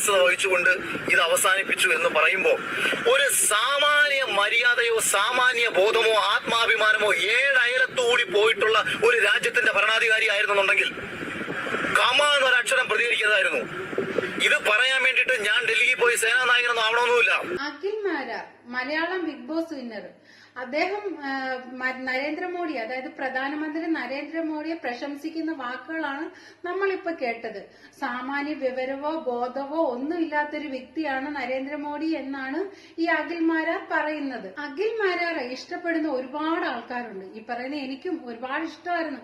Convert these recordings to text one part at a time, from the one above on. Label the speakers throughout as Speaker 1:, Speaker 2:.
Speaker 1: മധ്യസ്ഥത വഹിച്ചുകൊണ്ട് ഇത് അവസാനിപ്പിച്ചു എന്ന് പറയുമ്പോൾ ഒരു സാമാന്യ മര്യാദയോ സാമാന്യ ബോധമോ ആത്മാഭിമാനമോ ഏഴയലത്തുകൂടി പോയിട്ടുള്ള ഒരു രാജ്യത്തിന്റെ ഭരണാധികാരി ആയിരുന്നുണ്ടെങ്കിൽ കമ എന്നൊരക്ഷരം പ്രതികരിക്കുന്നതായിരുന്നു. ഇത് പറയാൻ വേണ്ടിയിട്ട് ഞാൻ ഡൽഹിയിൽ പോയി സേനാനായകനൊന്നും ആവണമെന്നില്ല.
Speaker 2: Akhil Marar Malayalam big boss winner, അദ്ദേഹം നരേന്ദ്രമോദി, അതായത് പ്രധാനമന്ത്രി നരേന്ദ്രമോദിയെ പ്രശംസിക്കുന്ന വാക്കുകളാണ് നമ്മളിപ്പോ കേട്ടത്. സാമാന്യ വിവരവോ ബോധവോ ഒന്നുമില്ലാത്തൊരു വ്യക്തിയാണ് നരേന്ദ്രമോദി എന്നാണ് ഈ അഖിൽ മാരാർ പറയുന്നത്. അഖിൽ മാരാറെ ഇഷ്ടപ്പെടുന്ന ഒരുപാട് ആൾക്കാരുണ്ട്. ഈ പറയുന്ന എനിക്കും ഒരുപാട് ഇഷ്ടമായിരുന്നു.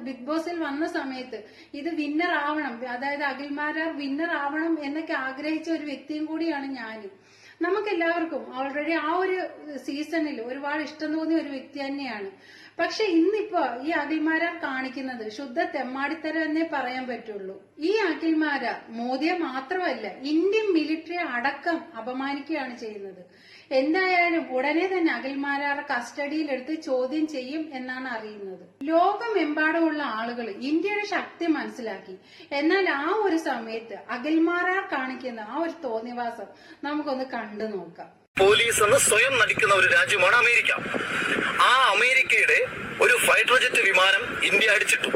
Speaker 2: ബിഗ് ബോസിൽ വന്ന സമയത്ത് ഇത് വിന്നർ ആവണം, അതായത് അഖിൽ മാരാർ വിന്നർ ആവണം എന്നൊക്കെ ആഗ്രഹിച്ച ഒരു വ്യക്തിയും കൂടിയാണ് ഞാനും. നമുക്കെല്ലാവർക്കും ഓൾറെഡി ആ ഒരു സീസണിൽ ഒരുപാട് ഇഷ്ടം തോന്നിയ ഒരു വ്യക്തി തന്നെയാണ്. പക്ഷെ ഇന്നിപ്പോ ഈ അഖിൽ മാരാർ കാണിക്കുന്നത് ശുദ്ധ തെമ്മാടിത്തരം എന്നേ പറയാൻ പറ്റുള്ളൂ. ഈ അഖിൽ മാരാർ മോദിയെ മാത്രമല്ല ഇന്ത്യൻ മിലിറ്ററി അടക്കം അപമാനിക്കുകയാണ് ചെയ്യുന്നത്. എന്തായാലും ഉടനെ തന്നെ അഖിൽ മാരാർ കസ്റ്റഡിയിലെടുത്ത് ചോദ്യം ചെയ്യും എന്നാണ് അറിയുന്നത്. ലോകമെമ്പാടുമുള്ള ആളുകൾ ഇന്ത്യയുടെ ശക്തി മനസ്സിലാക്കി. എന്നാൽ ആ ഒരു സമയത്ത് അഖിൽ മാരാർ കാണിക്കുന്ന ആ ഒരു തോന്നിവാസം നമുക്കൊന്ന് കണ്ടു നോക്കാം.
Speaker 1: പോലീസ് എന്ന് സ്വയം നടിക്കുന്ന ഒരു രാജ്യമാണ് അമേരിക്ക. ആ അമേരിക്കയുടെ ഒരു ഫൈറ്റർ ജെറ്റ് വിമാനം ഇന്ത്യ അടിച്ചിട്ടു.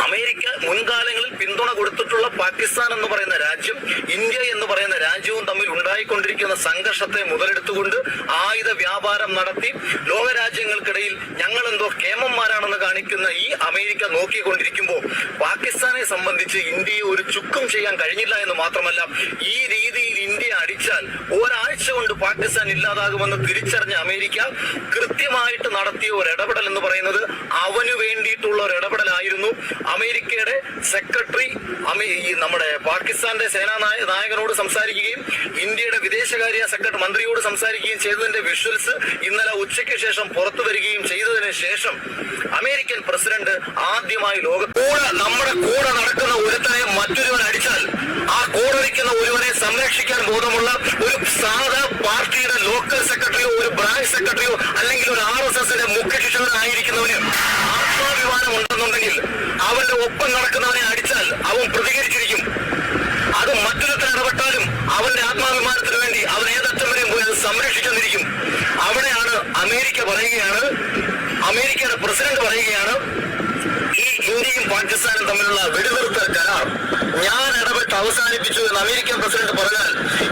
Speaker 1: അമേരിക്ക മുൻകാലങ്ങളിൽ പിന്തുണ കൊടുത്തിട്ടുള്ള പാകിസ്ഥാൻ എന്ന് പറയുന്ന രാജ്യം ഇന്ത്യ എന്ന് പറയുന്ന രാജ്യവും തമ്മിൽ ഉണ്ടായിക്കൊണ്ടിരിക്കുന്ന സംഘർഷത്തെ മുതലെടുത്തുകൊണ്ട് ആയുധ വ്യാപാരം നടത്തി ലോകരാജ്യങ്ങൾക്കിടയിൽ ഞങ്ങൾ എന്തോ കേമന്മാരാണെന്ന് കാണിക്കുന്ന ഈ അമേരിക്ക നോക്കിക്കൊണ്ടിരിക്കുമ്പോൾ പാകിസ്ഥാനെ സംബന്ധിച്ച് ഇന്ത്യയെ ഒരു ചുക്കും ചെയ്യാൻ കഴിഞ്ഞില്ല എന്ന് മാത്രമല്ല, ഈ രീതിയിൽ ഇന്ത്യ അടിച്ചാൽ ഒരാഴ്ച കൊണ്ട് പാകിസ്ഥാൻ ഇല്ലാതാകുമെന്ന് തിരിച്ചറിഞ്ഞ അമേരിക്ക കൃത്യമായിട്ട് നടത്തിയ ഒരു ഇടപെടൽ എന്ന് പറയുന്നത് അവന് വേണ്ടിയിട്ടുള്ള ഒരു ഇടപെടലായിരുന്നു. അമേരിക്കയുടെ സെക്രട്ടറി നമ്മുടെ പാകിസ്ഥാന്റെ നായകനോട് സംസാരിക്കുകയും ഇന്ത്യയുടെ വിദേശകാര്യ സെക്രട്ടറി മന്ത്രിയോട് സംസാരിക്കുകയും ചെയ്തതിന്റെ വിഷ്വൽസ് ഇന്നലെ ഉച്ചയ്ക്ക് ശേഷം പുറത്തു വരികയും ചെയ്തതിന് ശേഷം അമേരിക്കൻ പ്രസിഡന്റ് ആദ്യമായി നമ്മുടെ കൂടെ നടക്കുന്ന ഒരുത്തനെ മറ്റൊരുവൻ അടിച്ചാൽ ആ കൂടൊരിക്കുന്ന ഒരുവനെ സംരക്ഷിക്കാൻ ബോധമുള്ള ഒരു സാധാ പാർട്ടിയുടെ ലോക്കൽ സെക്രട്ടറിയോ ഒരു ബ്രാഞ്ച് സെക്രട്ടറിയോ അല്ലെങ്കിൽ ഒരു RSSന്റെ മുഖ്യ ശിക്ഷകനായിരിക്കുന്നവന് ആത്മാഭിമാനം ഉണ്ടെന്നുണ്ടെങ്കിൽ അവന്റെ ഒപ്പം നടക്കുന്നവനെ അടിച്ചാൽ അവൻ പ്രതികരിച്ചിരിക്കും. അത് മറ്റൊരുത്തൻ ഇടപെട്ടാലും അവന്റെ ആത്മാഭിമാനത്തിന് വേണ്ടി അവൻ ഏതറ്റം വരെയും പോയി അത് സംരക്ഷിച്ചെന്നിരിക്കും. അവിടെയാണ് അമേരിക്കയുടെ പ്രസിഡന്റ് പറയുകയാണ്, ഈ ഇന്ത്യയും പാകിസ്ഥാനും തമ്മിലുള്ള വെടിനിർത്തൽ കരാർ ഞാൻ ഇടപെട്ട് അവസാനിപ്പിച്ചു എന്ന് അമേരിക്കൻ പ്രസിഡന്റ് പറഞ്ഞാൽ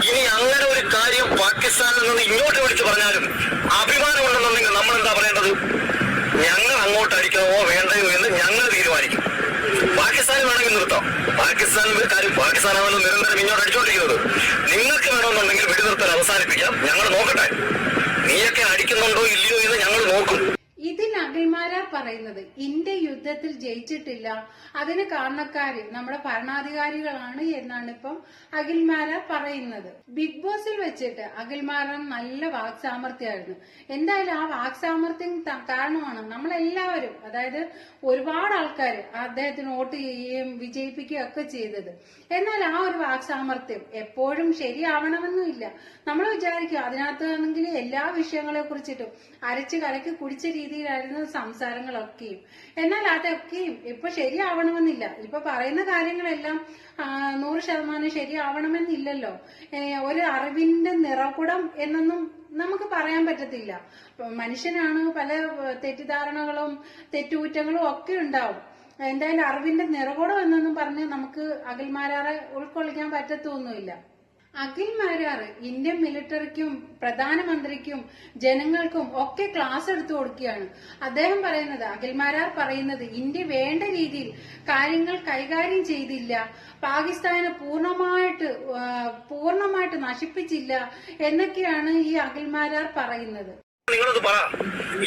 Speaker 1: ഇനി അങ്ങനെ ഒരു കാര്യം പാകിസ്ഥാനിൽ നിന്ന് ഇങ്ങോട്ട് വിളിച്ചു പറഞ്ഞാലും അഭിമാനമുണ്ടെന്നുണ്ടെങ്കിൽ നമ്മൾ എന്താ പറയേണ്ടത്? ഞങ്ങൾ അങ്ങോട്ട് അടിക്കണമോ വേണ്ടയോ എന്ന് ഞങ്ങൾ തീരുമാനിക്കും. പാകിസ്ഥാൻ വേണമെങ്കിൽ നിർത്താം. പാകിസ്ഥാനാണല്ലോ നിരന്തരം ഇങ്ങോട്ട് അടിച്ചുകൊണ്ടിരിക്കുന്നത്. നിങ്ങൾക്ക് വേണമെന്നുണ്ടെങ്കിൽ വെടിനിർത്തൽ അവസാനിപ്പിക്കാം, ഞങ്ങൾ നോക്കട്ടെ. നീയൊക്കെ അടിക്കുന്നുണ്ടോ ഇല്ലയോ എന്ന് ഞങ്ങൾ നോക്കും.
Speaker 2: ഇതിൽ അഖിൽ മാരാർ പറയുന്നത് ഇന്ത്യ യുദ്ധത്തിൽ ജയിച്ചിട്ടില്ല, അതിന് കാരണക്കാര് നമ്മുടെ ഭരണാധികാരികളാണ് എന്നാണ് ഇപ്പം അഖിൽ മാരാർ പറയുന്നത്. ബിഗ് ബോസിൽ വെച്ചിട്ട് അഖിൽ മാരാർ നല്ല വാക്സാമർത്ഥ്യമായിരുന്നു. എന്തായാലും ആ വാക്സാമർത്ഥ്യം കാരണമാണ് നമ്മളെല്ലാവരും, അതായത് ഒരുപാട് ആൾക്കാർ അദ്ദേഹത്തിന് വോട്ട് ചെയ്യുകയും വിജയിപ്പിക്കുകയും ഒക്കെ ചെയ്തത്. എന്നാൽ ആ ഒരു വാക്സാമർത്ഥ്യം എപ്പോഴും ശരിയാവണമെന്നുമില്ല. നമ്മൾ വിചാരിക്കും അതിനകത്താണെങ്കിൽ എല്ലാ വിഷയങ്ങളെ കുറിച്ചിട്ടും അരച്ച് കലക്കി കുടിച്ച രീതിയിലായിരുന്നു സംസാരങ്ങളൊക്കെയും. എന്നാൽ അതൊക്കെയും ഇപ്പൊ ശരിയാവണമെന്നില്ല. ഇപ്പൊ പറയുന്ന കാര്യങ്ങളെല്ലാം 100% ശരിയാവണമെന്നില്ലല്ലോ. ഒരു അറിവിന്റെ നിറകുടം എന്നൊന്നും നമുക്ക് പറയാൻ പറ്റത്തില്ല. മനുഷ്യനാണ്, പല തെറ്റിദ്ധാരണകളും തെറ്റുകുറ്റങ്ങളും ഒക്കെ ഉണ്ടാവും. എന്തായാലും അറിവിന്റെ നിറകുടം എന്നൊന്നും പറഞ്ഞ് നമുക്ക് അഖിൽ മാരാറെ ഉൾക്കൊള്ളിക്കാൻ പറ്റത്തൊന്നുമില്ല. അഖിൽ മാരാർ ഇന്ത്യൻ മിലിറ്ററിക്കും പ്രധാനമന്ത്രിക്കും ജനങ്ങൾക്കും ഒക്കെ ക്ലാസ് എടുത്തു കൊടുക്കുകയാണ്. അദ്ദേഹം പറയുന്നത്, അഖിൽ മാരാർ പറയുന്നത്, ഇന്ത്യ വേണ്ട രീതിയിൽ കാര്യങ്ങൾ കൈകാര്യം ചെയ്തില്ല, പാകിസ്ഥാനെ പൂർണ്ണമായിട്ട് നശിപ്പിച്ചില്ല എന്നൊക്കെയാണ് ഈ അഖിൽ മാരാർ പറയുന്നത്.
Speaker 1: നിങ്ങളത് പറ,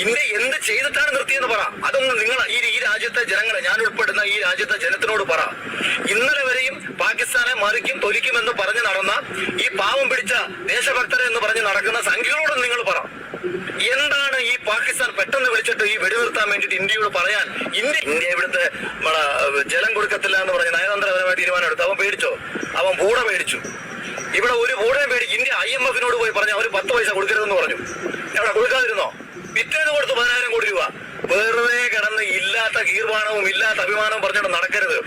Speaker 1: ഇന്ത്യ എന്ത് ചെയ്തിട്ടാണ് നിർത്തിയെന്ന് പറ. അതൊന്നും നിങ്ങൾ ഈ രാജ്യത്തെ ജനങ്ങളെ, ഞാൻ ഉൾപ്പെടുന്ന ഈ രാജ്യത്തെ ജനത്തിനോട് പറ. ഇന്നലെ വരെയും പാകിസ്ഥാനെ മറിക്കും തൊലിക്കുമെന്ന് പറഞ്ഞ് നടന്ന ഈ പാവം പിടിച്ച ദേശഭക്തരെ എന്ന് പറഞ്ഞ് നടക്കുന്ന സംഖ്യകളോടും നിങ്ങൾ പറ. എന്താണ് ഈ പാകിസ്ഥാൻ പെട്ടെന്ന് വിളിച്ചിട്ട് ഈ വെടിനിർത്താൻ വേണ്ടിയിട്ട് ഇന്ത്യയോട് പറയാൻ? ഇന്ത്യ ഇവിടുത്തെ ജലം കൊടുക്കത്തില്ല എന്ന് പറഞ്ഞ് നയതന്ത്രപരമായ തീരുമാനം എടുത്തു. അവൻ പേടിച്ചോ? അവൻ പൂട പേടിച്ചു. ഇവിടെ ഒരു പൂടയും പേടിക്കും. ഇന്ത്യ IMF പോയി പറഞ്ഞു അവർ 10 പൈസ കൊടുക്കരുതെന്ന് പറഞ്ഞു. എവിടെ കൊടുക്കാതിരുന്നോ? പിറ്റേന്ന് കൊടുത്ത് 10,000 കോടി രൂപ. വെറുതെ കിടന്ന് ഇല്ലാത്ത കീർവാണവും ഇല്ലാത്ത അഭിമാനവും പറഞ്ഞിട്ട് നടക്കരുത്.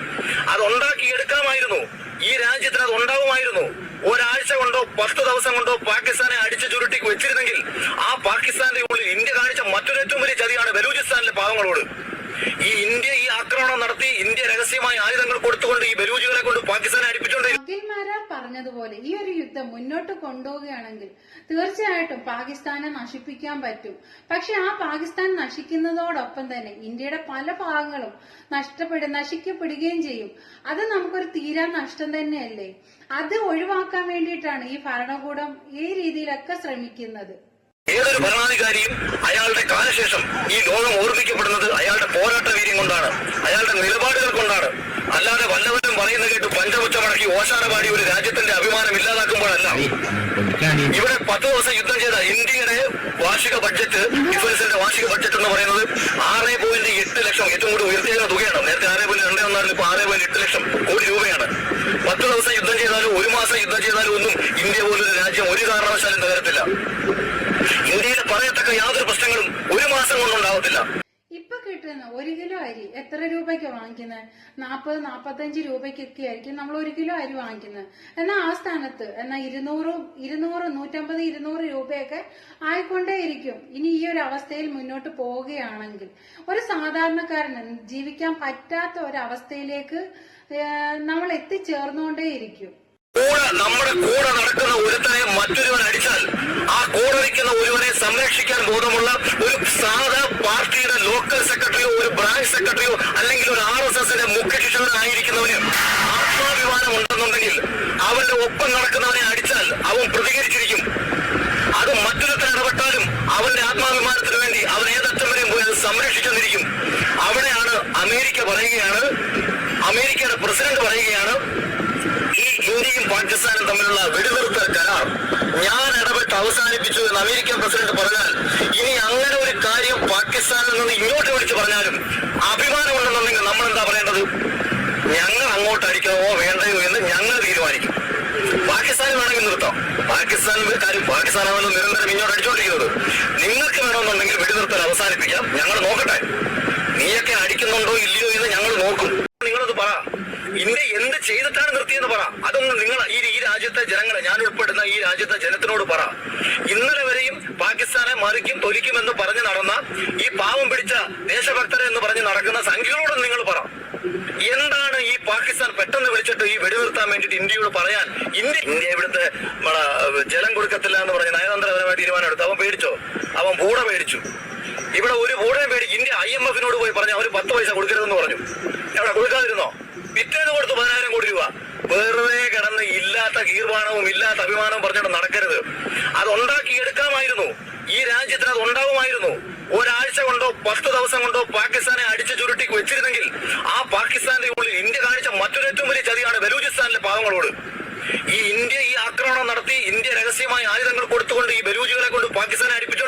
Speaker 1: അത് എടുക്കാമായിരുന്നു. ഈ രാജ്യത്തിന് അത് ഉണ്ടാവുമായിരുന്നു. ഒരാഴ്ച കൊണ്ടോ 10 ദിവസം കൊണ്ടോ പാകിസ്ഥാനെ അടിച്ചു ചുരുട്ടി വെച്ചിരുന്നെങ്കിൽ ആ പാകിസ്ഥാന്റെ ഉള്ളിൽ ഇന്ത്യ കാണിച്ച മറ്റൊരു ഏറ്റവും വലിയ ചതിയാണ് ബലൂചിസ്ഥാനിലെ പാവങ്ങളോട്. ഈ ഇന്ത്യ ഈ ആക്രമണം നടത്തി ഇന്ത്യ രഹസ്യമായി ആയുധങ്ങൾ കൊടുത്തുകൊണ്ട് ഈ ബലൂചികളെ കൊണ്ട് പാകിസ്ഥാനെ അടിപ്പിച്ചുകൊണ്ടിരുന്നു.
Speaker 2: അഖിൽമാരാർ പറഞ്ഞതുപോലെ ഈ ഒരു യുദ്ധം മുന്നോട്ട് കൊണ്ടുപോവുകയാണെങ്കിൽ തീർച്ചയായിട്ടും പാകിസ്ഥാനെ നശിപ്പിക്കാൻ പറ്റും. പക്ഷെ ആ പാകിസ്ഥാൻ നശിക്കുന്നതോടൊപ്പം തന്നെ ഇന്ത്യയുടെ പല ഭാഗങ്ങളും നശിക്കപ്പെടുകയും ചെയ്യും. അത് നമുക്കൊരു തീരാ നഷ്ടം തന്നെയല്ലേ. അത് ഒഴിവാക്കാൻ വേണ്ടിയിട്ടാണ് ഈ ഭരണകൂടം ഈ രീതിയിലൊക്കെ ശ്രമിക്കുന്നത്.
Speaker 1: ഏതൊരു ഭരണാധികാരിയും അയാളുടെ കാലശേഷം ഈ ലോകം ഓർമ്മിക്കപ്പെടുന്നത് അയാളുടെ പോരാട്ട വീര്യം കൊണ്ടാണ്, അയാളുടെ നിലപാടുകൾ കൊണ്ടാണ്. അല്ലാതെ വല്ലവരും പറയുന്നത് കേട്ട് പഞ്ചമുച്ചമടക്കി ഓശാനപാടി ഒരു രാജ്യത്തിന്റെ അഭിമാനം ഇല്ലാതാക്കുമ്പോഴല്ല. ഇവിടെ 10 ദിവസം യുദ്ധം ചെയ്ത ഇന്ത്യയുടെ വാർഷിക ബഡ്ജറ്റ്, ഡിഫൻസിന്റെ വാർഷിക ബഡ്ജറ്റ് എന്ന് പറയുന്നത് 6.8 ലക്ഷം, ഏറ്റവും കൂടുതൽ ഉയർത്തിയ തുകയാണ്. നേരത്തെ 6.2 ഇപ്പൊ 6.8 ലക്ഷം കോടി രൂപയാണ്. 10 ദിവസം യുദ്ധം ചെയ്താലും 1 മാസം യുദ്ധം ചെയ്താലും ഒന്നും ഇന്ത്യ പോലൊരു രാജ്യം ഒരു കാരണവശാലും തകരത്തില്ല. ഇന്ത്യയിൽ പറയത്തക്ക യാതൊരു പ്രശ്നങ്ങളും 1 മാസം കൊണ്ടുണ്ടാവത്തില്ല.
Speaker 2: ഇപ്പൊ കിട്ടുന്ന 1 കിലോ അരി എത്ര രൂപയ്ക്ക് വാങ്ങിക്കുന്നത്? 40-45 രൂപയ്ക്കൊക്കെ ആയിരിക്കും നമ്മൾ 1 കിലോ അരി വാങ്ങിക്കുന്നത്. എന്നാൽ ആ സ്ഥാനത്ത് 150-200 രൂപയൊക്കെ ആയിക്കൊണ്ടേയിരിക്കും. ഇനി ഈ ഒരു അവസ്ഥയിൽ മുന്നോട്ട് പോവുകയാണെങ്കിൽ ഒരു സാധാരണക്കാരന് ജീവിക്കാൻ പറ്റാത്ത ഒരവസ്ഥയിലേക്ക് നമ്മൾ എത്തിച്ചേർന്നുകൊണ്ടേയിരിക്കും.
Speaker 1: നമ്മുടെ കൂടെ നടക്കുന്ന ഒരുത്തനെ മറ്റൊരുവൻ അടിച്ചാൽ ആ കൂടെ നിൽക്കുന്ന ഒരുവനെ സംരക്ഷിക്കാൻ ബോധമുള്ള ഒരു സാധാ പാർട്ടിയുടെ ലോക്കൽ സെക്രട്ടറിയോ ഒരു ബ്രാഞ്ച് സെക്രട്ടറിയോ അല്ലെങ്കിൽ ഒരു RSSന്റെ മുഖ്യ ശിക്ഷകനായിരിക്കുന്നവന് ആത്മാഭിമാനം ഉണ്ടെന്നുണ്ടെങ്കിൽ അവന്റെ ഒപ്പം നടക്കുന്നവനെ അടിച്ചാൽ അവൻ പ്രതികരിച്ചിരിക്കും. അത് മറ്റൊരുത്തൻ ഇടപെട്ടാലും അവന്റെ ആത്മാഭിമാനത്തിന് വേണ്ടി അവൻ ഏതറ്റം വരെയും പോയി അത് സംരക്ഷിച്ചെന്നിരിക്കും. അവിടെയാണ് അമേരിക്കയുടെ പ്രസിഡന്റ് പറയുകയാണ്, ഈ ഇന്ത്യയും പാകിസ്ഥാനും തമ്മിലുള്ള വെടിനിർത്തൽ കരാർ ഞാൻ ഇടപെട്ട് അവസാനിപ്പിച്ചു എന്ന് അമേരിക്കൻ പ്രസിഡന്റ് പറഞ്ഞാൽ ഇനി അങ്ങനെ ഒരു കാര്യം പാകിസ്ഥാനിൽ നിന്ന് ഇങ്ങോട്ട് വിളിച്ചു പറഞ്ഞാലും അഭിമാനമുണ്ടെന്നുണ്ടെങ്കിൽ നമ്മൾ എന്താ പറയേണ്ടത്? ഞങ്ങൾ അങ്ങോട്ട് അടിക്കണമോ വേണ്ടയോ എന്ന് ഞങ്ങൾ തീരുമാനിക്കും. പാകിസ്ഥാന് വേണമെങ്കിൽ നിർത്താം. പാകിസ്ഥാനാണല്ലോ നിരന്തരം ഇങ്ങോട്ട് അടിച്ചോണ്ടിരിക്കുന്നത്. നിങ്ങൾക്ക് വേണമെന്നുണ്ടെങ്കിൽ വെടിനിർത്തൽ അവസാനിപ്പിക്കാം, ഞങ്ങൾ നോക്കട്ടെ. നീയൊക്കെ അടിക്കുന്നുണ്ടോ ഇല്ലയോ എന്ന് ഞങ്ങൾ നോക്കും. നിങ്ങളത് പറ, ഇന്ത്യ എന്ത് ചെയ്തിട്ടാണ് നിർത്തിയെന്ന് പറ. അതൊന്നും നിങ്ങൾ ഈ രാജ്യത്തെ ജനങ്ങളെ, ഞാൻ ഉൾപ്പെടുന്ന ഈ രാജ്യത്തെ ജനത്തിനോട് പറ. ഇന്നലെ വരെയും പാകിസ്ഥാനെ മറിക്കും തൊലിക്കും എന്ന് പറഞ്ഞ് നടന്ന ഈ പാവം പിടിച്ച ദേശഭക്തരെ എന്ന് പറഞ്ഞ് നടക്കുന്ന സംഖ്യകളോടും നിങ്ങൾ പറ. എന്താണ് ഈ പാകിസ്ഥാൻ പെട്ടെന്ന് വിളിച്ചിട്ട് ഈ വെടിനിർത്താൻ വേണ്ടിയിട്ട് ഇന്ത്യയോട് പറയാൻ? ഇന്ത്യ ഇവിടുത്തെ ജലം കൊടുക്കത്തില്ല എന്ന് പറഞ്ഞ് നയതന്ത്രപരമായ തീരുമാനം എടുത്തു. അവൻ പേടിച്ചോ? അവൻ പൂട പേടിച്ചു. ഇവിടെ ഒരു പൂടയും പേടിച്ചു. ഇന്ത്യ IMFനോട് പോയി പറഞ്ഞു അവർ 10 പൈസ കൊടുക്കരുതെന്ന് പറഞ്ഞു. എവിടെ കൊടുക്കാതിരുന്നോ? പിറ്റേന്ന് കൊടുത്ത് 10,000 കോടി രൂപ. വെറുതെ കിടന്ന് ഇല്ലാത്ത കീർവാണവും ഇല്ലാത്ത അഭിമാനവും പറഞ്ഞിട്ട് നടക്കരുത്. അത് എടുക്കാമായിരുന്നു. ഈ രാജ്യത്തിന് അത് ഉണ്ടാവുമായിരുന്നു. ഒരാഴ്ച കൊണ്ടോ 10 ദിവസം കൊണ്ടോ പാകിസ്ഥാനെ അടിച്ചു ചുരുട്ടി വെച്ചിരുന്നെങ്കിൽ ആ പാകിസ്ഥാന്റെ ഉള്ളിൽ ഇന്ത്യ കാണിച്ച മറ്റൊരു ഏറ്റവും വലിയ ചതിയാണ് ബലൂചിസ്ഥാനിലെ പാവങ്ങളോട്. ഈ ഇന്ത്യ ഈ ആക്രമണം നടത്തി ഇന്ത്യ രഹസ്യമായി ആയുധങ്ങൾ കൊടുത്തുകൊണ്ട് ഈ ബലൂചികളെ കൊണ്ട് പാകിസ്ഥാനെ